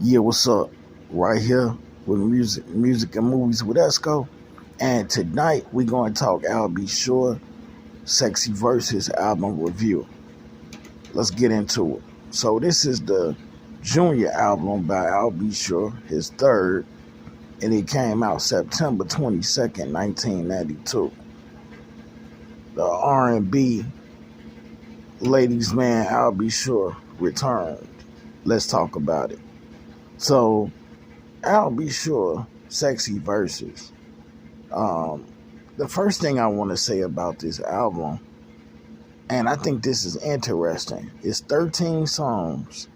Yeah, what's up? Right here with music and movies with Esco. And tonight we're going to talk Al B. Sure, Sexy Versus album review. Let's get into it. So this is the junior album by Al B. Sure, his third, and it came out September 22nd, 1992. The R&B ladies man Al B. Sure returned. Let's talk about it. So Al B. Sure, Sexy Versus. Um, the first thing I want to say about this album, and I think this is interesting, is 13 songs.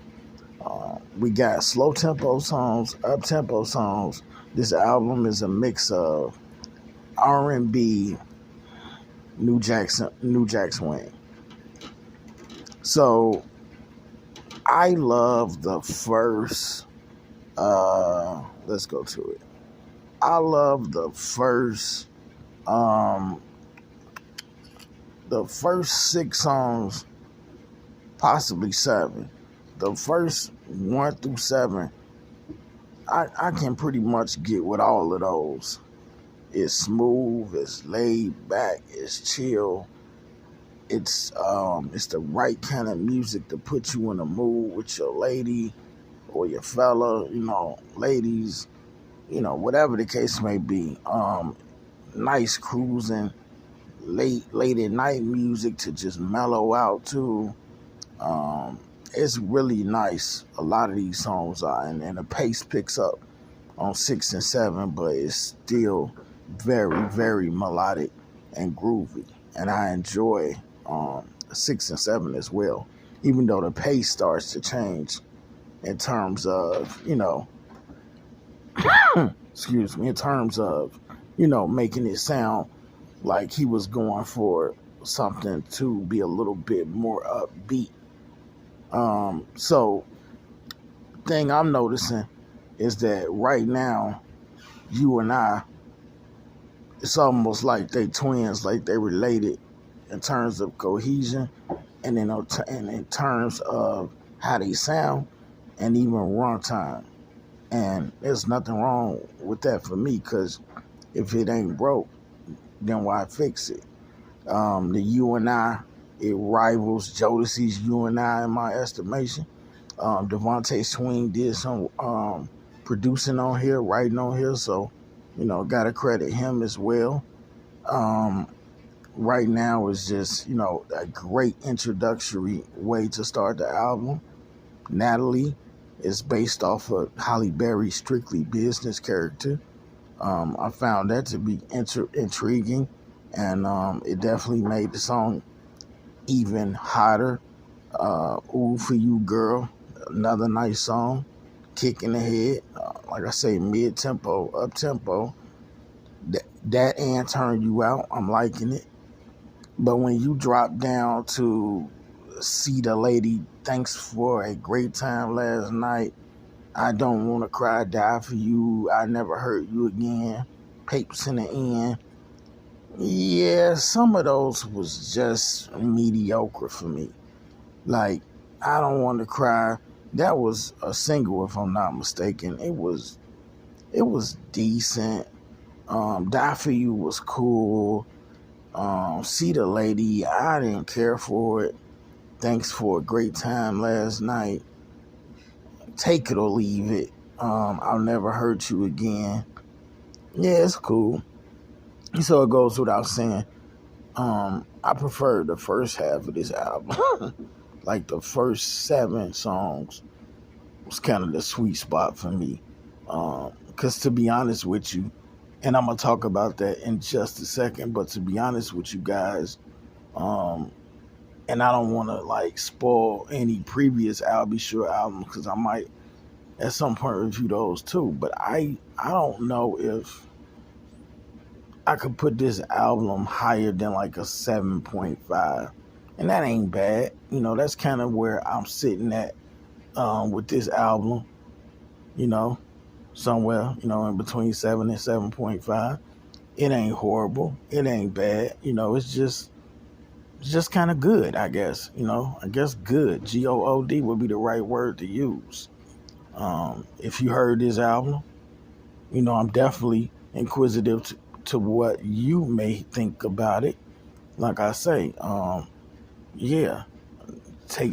We got slow tempo songs, up tempo songs. This album is a mix of R&B, New Jack Swing. So I love the first. Let's go to it. I love um, the first six songs, possibly seven. The first one through seven, I can pretty much get with all of those. It's smooth, it's laid back, it's chill. It's the right kind of music to put you in a mood with your lady or your fella, ladies, whatever the case may be. Nice cruising, late at night music to just mellow out to. Um, it's really nice. A lot of these songs are, and the pace picks up on six and seven, but it's still very, very melodic and groovy. And I enjoy six and seven as well, even though the pace starts to change in terms of, excuse me, in terms of, making it sound like he was going for something to be a little bit more upbeat. So thing I'm noticing is that right now, you and I, it's almost like they twins, like they related in terms of cohesion, and in terms of how they sound, and even runtime. And there's nothing wrong with that for me, because if it ain't broke, then why fix it? The You and I, it rivals Jodeci's You and I in my estimation. Devontae Swing did some producing on here, writing on here, so gotta credit him as well. Um, right now is just a great introductory way to start the album. Natalie is based off of Holly Berry's Strictly Business character. I found that to be intriguing, and it definitely made the song even hotter. Ooh for You Girl, another nice song. Kick in the head, like I say, mid tempo, up tempo. That and Turn You Out, I'm liking it. But when you drop down to See the Lady, Thanks for a Great Time Last Night, I Don't Want to Cry, Die for You, I Never Hurt You Again, Papers in the End. Yeah, some of those was just mediocre for me. Like, I Don't Want to Cry, that was a single if I'm not mistaken. It was decent. Die for You was cool. See the Lady, I didn't care for it. Thanks for a Great Time Last Night. Take It or Leave It. I'll Never Hurt You Again. Yeah, it's cool. So it goes without saying. I prefer the first half of this album. Like the first seven songs was kind of the sweet spot for me. Because to be honest with you, and I'm gonna talk about that in just a second. But to be honest with you guys, um, and I don't want to like spoil any previous I'll Be Sure albums because I might at some point review those too. But I don't know if I could put this album higher than like a 7.5, and that ain't bad. That's kind of where I'm sitting at with this album. You know, somewhere in between 7 and 7.5. It ain't horrible. It ain't bad. It's just kind of good, I guess. I guess good. GOOD would be the right word to use. If you heard this album, I'm definitely inquisitive to what you may think about it. Like I say, yeah,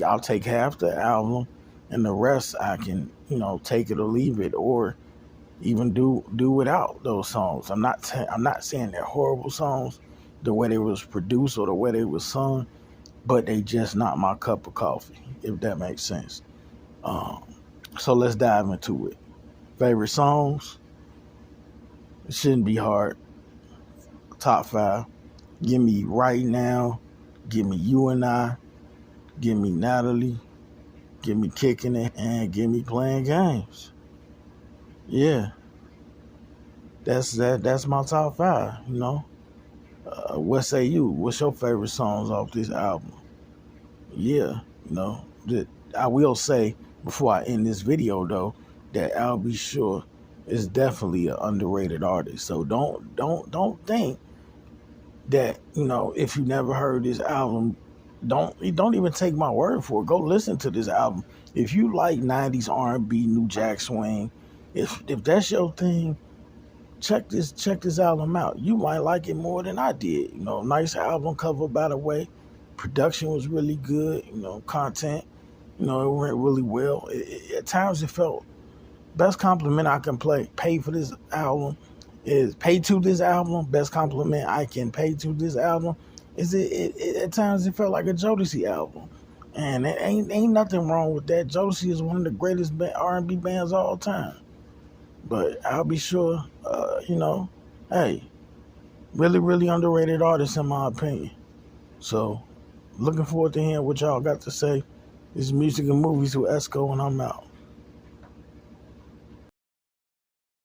I'll take half the album, and the rest I can, take it or leave it, or even do without those songs. I'm not saying they're horrible songs, the way they was produced or the way they was sung, but they just not my cup of coffee, if that makes sense. Um, so let's dive into it. Favorite songs? It shouldn't be hard. Top 5. Give me Right Now. Give me You and I. Give me Natalie. Give me Kicking It, and give me Playing Games. Yeah, that's my top 5. What say you? What's your favorite songs off this album? Yeah, I will say before I end this video though that Al B. Sure is definitely an underrated artist. So don't think that if you never heard this album, don't even take my word for it. Go listen to this album. If you like '90s R&B, New Jack Swing, if that's your thing, check this album out. You might like it more than I did. Nice album cover, by the way. Production was really good. Content, it went really well. At times it felt best compliment I can pay for this album is pay to this album. Best compliment I can pay to this album is it at times it felt like a Jodeci album. And it ain't nothing wrong with that. Jodeci is one of the greatest R&B bands of all time. But I'll be sure, hey, really, really underrated artist in my opinion. So, looking forward to hearing what y'all got to say. This is Music and Movies with Esco, and I'm out.